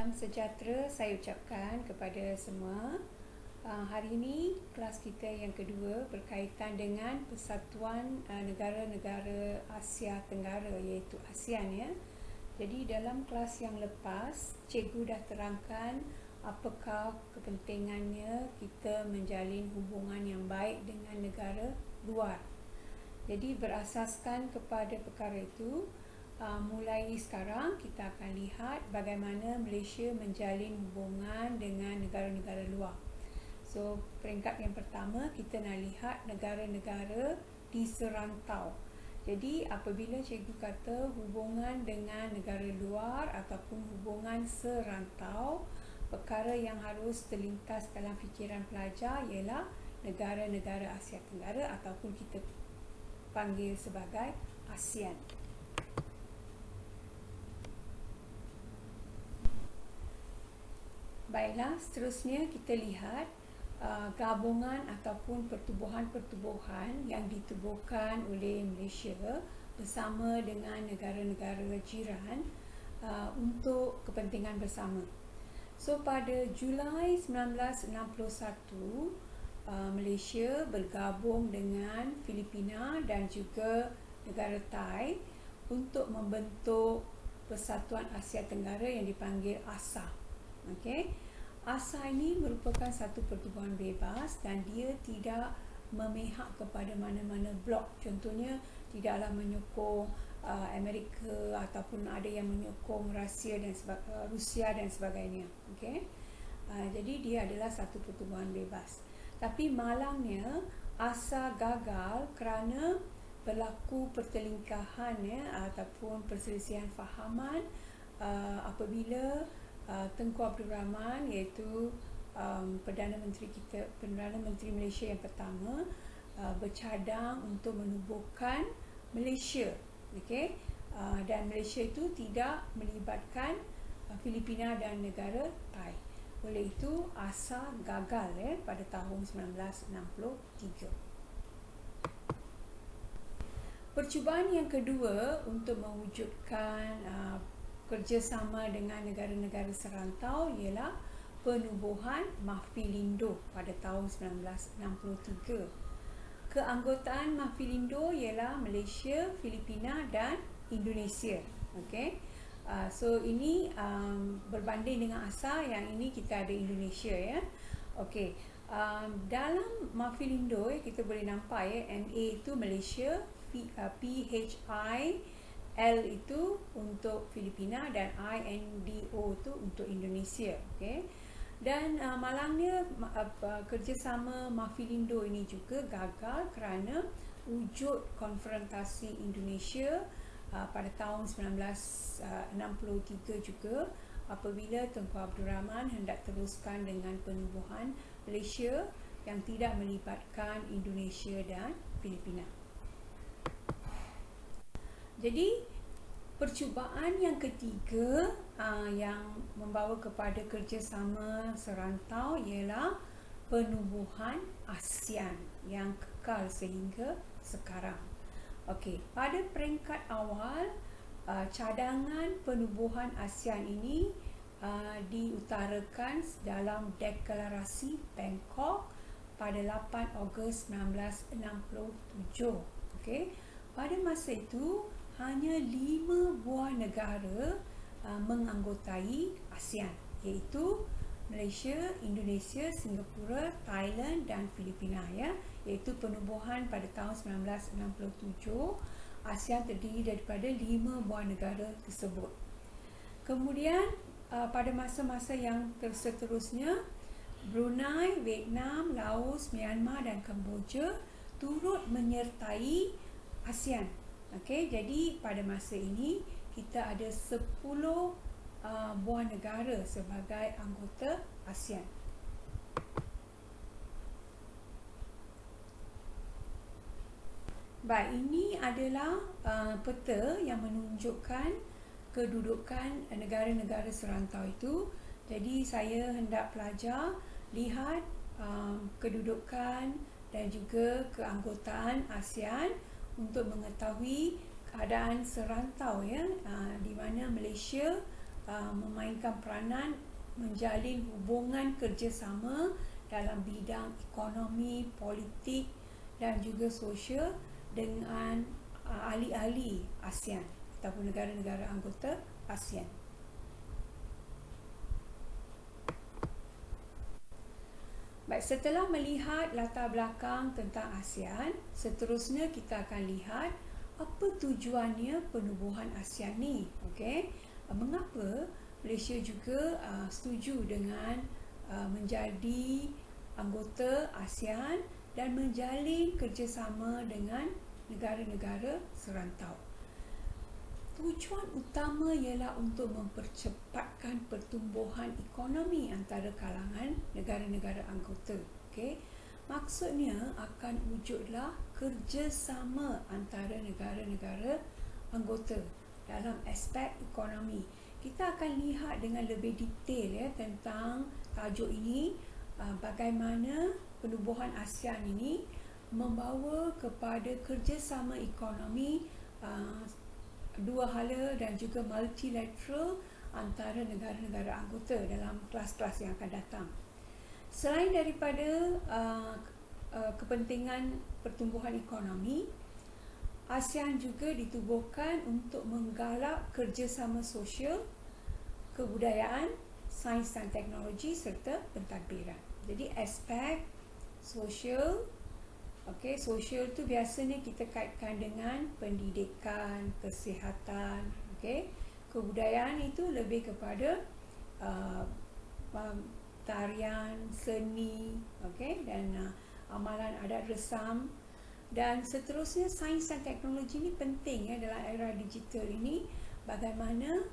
Salam sejahtera saya ucapkan kepada semua. Hari ini kelas kita yang kedua berkaitan dengan Persatuan Negara-Negara Asia Tenggara iaitu ASEAN ya. Jadi dalam kelas yang lepas cikgu dah terangkan apakah kepentingannya kita menjalin hubungan yang baik dengan negara luar. Jadi berasaskan kepada perkara itu, mulai sekarang kita akan lihat bagaimana Malaysia menjalin hubungan dengan negara-negara luar. So, peringkat yang pertama kita nak lihat negara-negara di serantau. Jadi, apabila cikgu kata hubungan dengan negara luar ataupun hubungan serantau, perkara yang harus terlintas dalam fikiran pelajar ialah negara-negara Asia Tenggara ataupun kita panggil sebagai ASEAN. Baiklah, seterusnya kita lihat gabungan ataupun pertubuhan-pertubuhan yang ditubuhkan oleh Malaysia bersama dengan negara-negara jiran untuk kepentingan bersama. So, pada Julai 1961, Malaysia bergabung dengan Filipina dan juga negara Thai untuk membentuk Persatuan Asia Tenggara yang dipanggil ASA. Okey. ASA ini merupakan satu pertubuhan bebas dan dia tidak memihak kepada mana-mana blok. Contohnya tidaklah menyokong Amerika ataupun ada yang menyokong Rusia dan sebagainya. Okey. Jadi dia adalah satu pertubuhan bebas. Tapi malangnya ASA gagal kerana berlaku pertelingkahan ataupun perselisihan fahaman apabila Tengku Abdul Rahman iaitu Perdana Menteri Malaysia yang pertama bercadang untuk menubuhkan Malaysia, okey, dan Malaysia itu tidak melibatkan Filipina dan negara Thai. Oleh itu ASA gagal pada tahun 1963. Percubaan yang kedua untuk mewujudkan kerjasama dengan negara-negara serantau ialah penubuhan Mafilindo pada tahun 1963. Keanggotaan Mafilindo ialah Malaysia, Filipina dan Indonesia. Okey. So ini berbanding dengan ASA, yang ini kita ada Indonesia ya. Okey. Dalam Mafilindo kita boleh nampak MA itu Malaysia, PHI L itu untuk Filipina dan INDO itu untuk Indonesia. Okay? Dan malangnya kerjasama Mafilindo ini juga gagal kerana wujud konfrontasi Indonesia pada tahun 1963 juga apabila Tengku Abdul Rahman hendak teruskan dengan penubuhan Malaysia yang tidak melibatkan Indonesia dan Filipina. Jadi, percubaan yang ketiga yang membawa kepada kerjasama serantau ialah penubuhan ASEAN yang kekal sehingga sekarang. Okey, pada peringkat awal, cadangan penubuhan ASEAN ini diutarakan dalam Deklarasi Bangkok pada 8 Ogos 1967. Okey, pada masa itu hanya 5 buah negara menganggotai ASEAN, iaitu Malaysia, Indonesia, Singapura, Thailand dan Filipina ya. Iaitu penubuhan pada tahun 1967, ASEAN terdiri daripada 5 buah negara tersebut. Kemudian pada masa-masa yang seterusnya, Brunei, Vietnam, Laos, Myanmar dan Kemboja turut menyertai ASEAN. Okey, jadi pada masa ini kita ada 10 buah negara sebagai anggota ASEAN. Baik, ini adalah peta yang menunjukkan kedudukan negara-negara serantau itu. Jadi saya hendak pelajar lihat kedudukan dan juga keanggotaan ASEAN untuk mengetahui keadaan serantau ya, di mana Malaysia memainkan peranan menjalin hubungan kerjasama dalam bidang ekonomi, politik dan juga sosial dengan ahli-ahli ASEAN ataupun negara-negara anggota ASEAN. Baik, setelah melihat latar belakang tentang ASEAN, seterusnya kita akan lihat apa tujuannya penubuhan ASEAN ni. Okey, mengapa Malaysia juga setuju dengan menjadi anggota ASEAN dan menjalin kerjasama dengan negara-negara serantau. Tujuan utama ialah untuk mempercepatkan pertumbuhan ekonomi antara kalangan negara-negara anggota. Okey, maksudnya akan wujudlah kerjasama antara negara-negara anggota dalam aspek ekonomi. Kita akan lihat dengan lebih detail tentang tajuk ini, bagaimana penubuhan ASEAN ini membawa kepada kerjasama ekonomi dua hala dan juga multilateral antara negara-negara anggota dalam kelas-kelas yang akan datang. Selain daripada kepentingan pertumbuhan ekonomi, ASEAN juga ditubuhkan untuk menggalak kerjasama sosial, kebudayaan, sains dan teknologi serta pentadbiran. Jadi aspek sosial, okey, sosial tu biasanya kita kaitkan dengan pendidikan, kesihatan, okey. Kebudayaan itu lebih kepada tarian, seni, okey, dan amalan adat resam. Dan seterusnya sains dan teknologi ini penting dalam era digital ini, bagaimana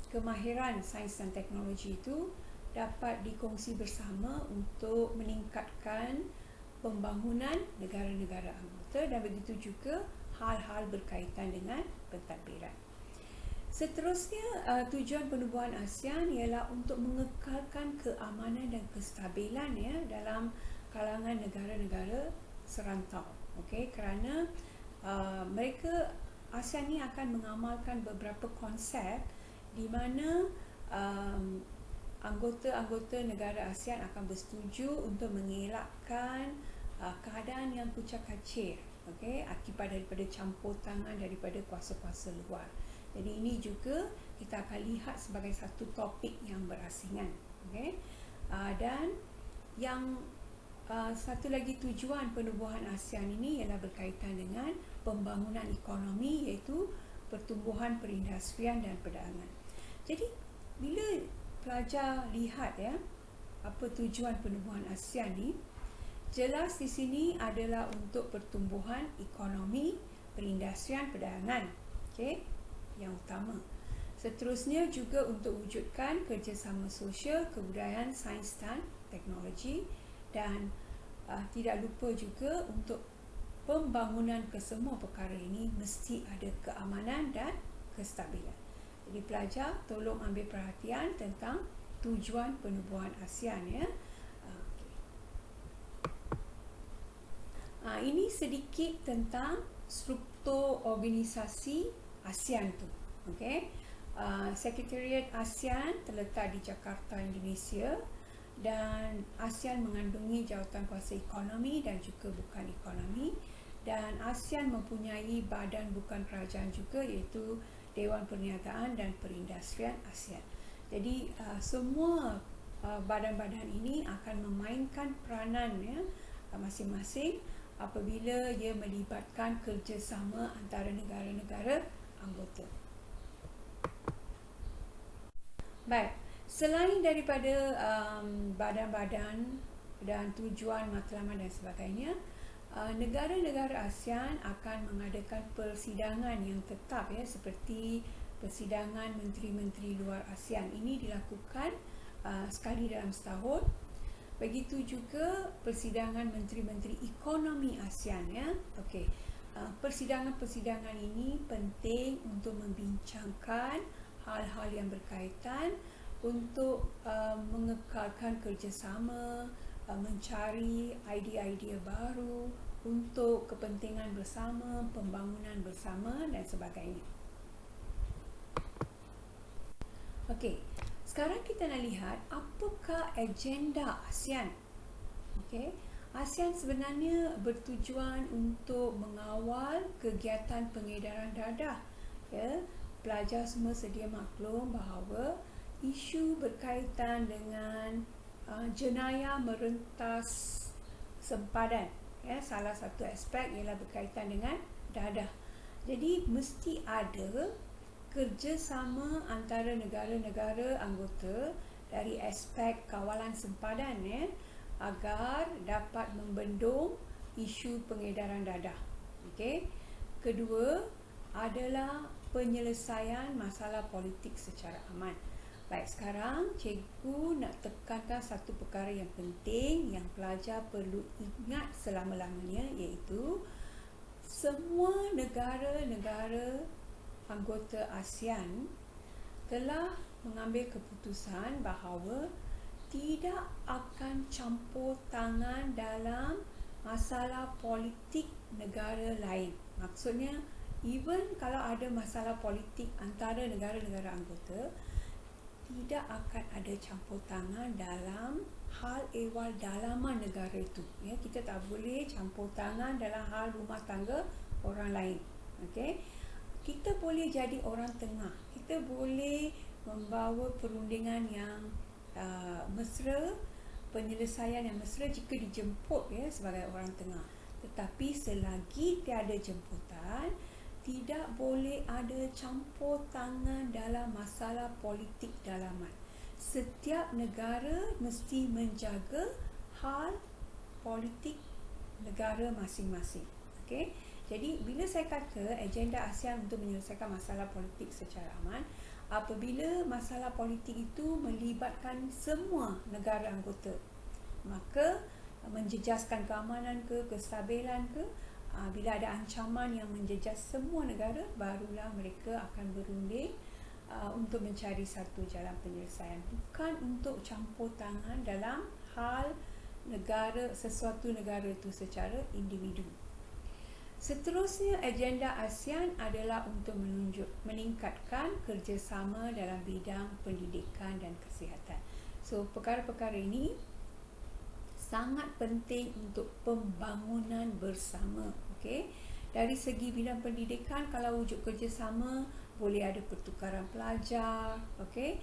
kemahiran sains dan teknologi itu dapat dikongsi bersama untuk meningkatkan pembangunan negara-negara anggota dan begitu juga hal-hal berkaitan dengan pentadbiran. Seterusnya, tujuan penubuhan ASEAN ialah untuk mengekalkan keamanan dan kestabilan dalam kalangan negara-negara serantau. Okey, kerana mereka ASEAN ni akan mengamalkan beberapa konsep di mana anggota-anggota negara ASEAN akan bersetuju untuk mengelakkan keadaan yang kucak-kacir, okey, akibat daripada campur tangan daripada kuasa-kuasa luar. Jadi ini juga kita akan lihat sebagai satu topik yang berasingan, okey. Dan yang satu lagi tujuan penubuhan ASEAN ini ialah berkaitan dengan pembangunan ekonomi, iaitu pertumbuhan perindustrian dan perdagangan. Jadi bila pelajar lihat apa tujuan penubuhan ASEAN ni, jelas di sini adalah untuk pertumbuhan ekonomi, perindustrian, perdagangan, okey, yang utama. Seterusnya juga untuk wujudkan kerjasama sosial, kebudayaan, sains dan teknologi, dan tidak lupa juga untuk pembangunan kesemua perkara ini mesti ada keamanan dan kestabilan. Jadi pelajar tolong ambil perhatian tentang tujuan penubuhan ASEAN Ini sedikit tentang struktur organisasi ASEAN tu. Okey. Sekretariat ASEAN terletak di Jakarta, Indonesia, dan ASEAN mengandungi jawatan kuasa ekonomi dan juga bukan ekonomi, dan ASEAN mempunyai badan bukan kerajaan juga, iaitu Dewan Perniagaan dan Perindustrian ASEAN. Jadi semua badan-badan ini akan memainkan peranan masing-masing apabila ia melibatkan kerjasama antara negara-negara anggota. Baik, selain daripada badan-badan dan tujuan matlamat dan sebagainya, negara-negara ASEAN akan mengadakan persidangan yang tetap seperti persidangan menteri-menteri luar ASEAN. Ini dilakukan sekali dalam setahun. Begitu juga persidangan menteri-menteri ekonomi ASEAN Okey. Persidangan-persidangan ini penting untuk membincangkan hal-hal yang berkaitan untuk mengekalkan kerjasama, mencari idea-idea baru untuk kepentingan bersama, pembangunan bersama dan sebagainya. Sekarang kita nak lihat apakah agenda ASEAN. Okey, ASEAN sebenarnya bertujuan untuk mengawal kegiatan pengedaran dadah. Ya, pelajar semua sedia maklum bahawa isu berkaitan dengan jenayah merentas sempadan, ya, salah satu aspek ialah berkaitan dengan dadah. Jadi mesti ada kerjasama antara negara-negara anggota dari aspek kawalan sempadan, ya, agar dapat membendung isu pengedaran dadah. Okey. Kedua adalah penyelesaian masalah politik secara aman. Baik, sekarang cikgu nak tekankan satu perkara yang penting yang pelajar perlu ingat selama-lamanya, iaitu semua negara-negara anggota ASEAN telah mengambil keputusan bahawa tidak akan campur tangan dalam masalah politik negara lain. Maksudnya, even kalau ada masalah politik antara negara-negara anggota, tidak akan ada campur tangan dalam hal ehwal dalaman negara itu. Ya, kita tak boleh campur tangan dalam hal rumah tangga orang lain. Okey. Kita boleh jadi orang tengah. Kita boleh membawa perundingan yang mesra, penyelesaian yang mesra jika dijemput, ya, sebagai orang tengah. Tetapi selagi tiada jemputan, tidak boleh ada campur tangan dalam masalah politik dalaman. Setiap negara mesti menjaga hal politik negara masing-masing. Okey. Jadi bila saya kata agenda ASEAN untuk menyelesaikan masalah politik secara aman, apabila masalah politik itu melibatkan semua negara anggota, maka menjejaskan keamanan ke, kestabilan ke, bila ada ancaman yang menjejas semua negara, barulah mereka akan berunding untuk mencari satu jalan penyelesaian, bukan untuk campur tangan dalam hal negara, sesuatu negara itu secara individu. Seterusnya, agenda ASEAN adalah untuk meningkatkan kerjasama dalam bidang pendidikan dan kesihatan. So, perkara-perkara ini sangat penting untuk pembangunan bersama. Okey. Dari segi bidang pendidikan, kalau wujud kerjasama, boleh ada pertukaran pelajar, okey.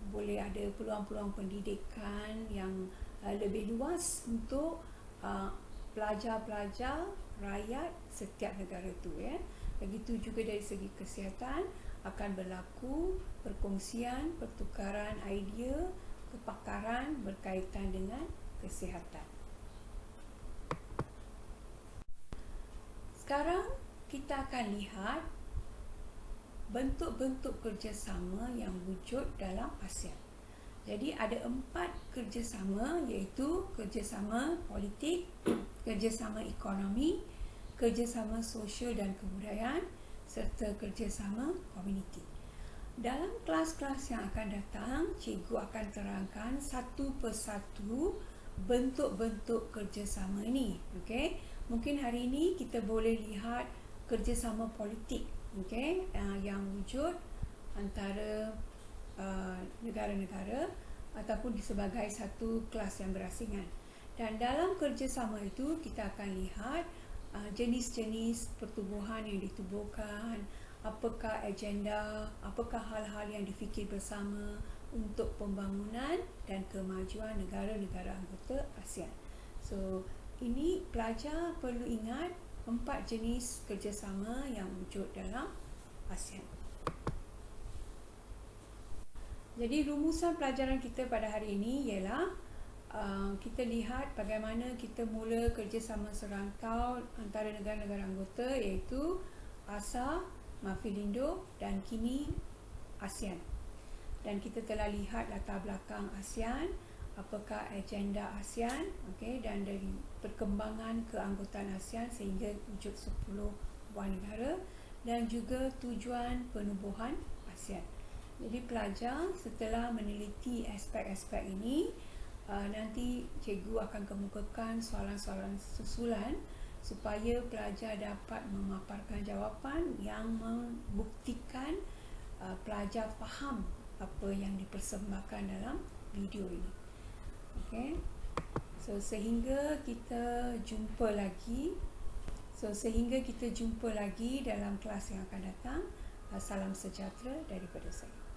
Boleh ada peluang-peluang pendidikan yang lebih luas untuk pelajar-pelajar rakyat setiap negara itu, ya. Begitu juga dari segi kesihatan, akan berlaku perkongsian, pertukaran idea, kepakaran berkaitan dengan kesihatan. Sekarang kita akan lihat bentuk-bentuk kerjasama yang wujud dalam ASEAN. Jadi ada 4 kerjasama, iaitu kerjasama politik, kerjasama ekonomi, kerjasama sosial dan kebudayaan, serta kerjasama komuniti. Dalam kelas-kelas yang akan datang, cikgu akan terangkan satu persatu bentuk-bentuk kerjasama ini. Okey, mungkin hari ini kita boleh lihat kerjasama politik, okey, yang wujud antara negara-negara ataupun sebagai satu kelas yang berasingan. Dan dalam kerjasama itu kita akan lihat jenis-jenis pertubuhan yang ditubuhkan, apakah agenda, apakah hal-hal yang difikir bersama untuk pembangunan dan kemajuan negara-negara anggota ASEAN. So, ini pelajar perlu ingat 4 jenis kerjasama yang wujud dalam ASEAN. Jadi rumusan pelajaran kita pada hari ini ialah kita lihat bagaimana kita mula kerjasama serantau antara negara-negara anggota, iaitu ASA, Mafilindo dan kini ASEAN. Dan kita telah lihat latar belakang ASEAN, apakah agenda ASEAN, okey, dan dari perkembangan keanggotaan ASEAN sehingga wujud 10 buah negara, dan juga tujuan penubuhan ASEAN. Jadi pelajar setelah meneliti aspek-aspek ini, nanti cikgu akan kemukakan soalan-soalan susulan supaya pelajar dapat memaparkan jawapan yang membuktikan pelajar faham apa yang dipersembahkan dalam video ini. Okey. So sehingga kita jumpa lagi dalam kelas yang akan datang. Salam sejahtera daripada saya.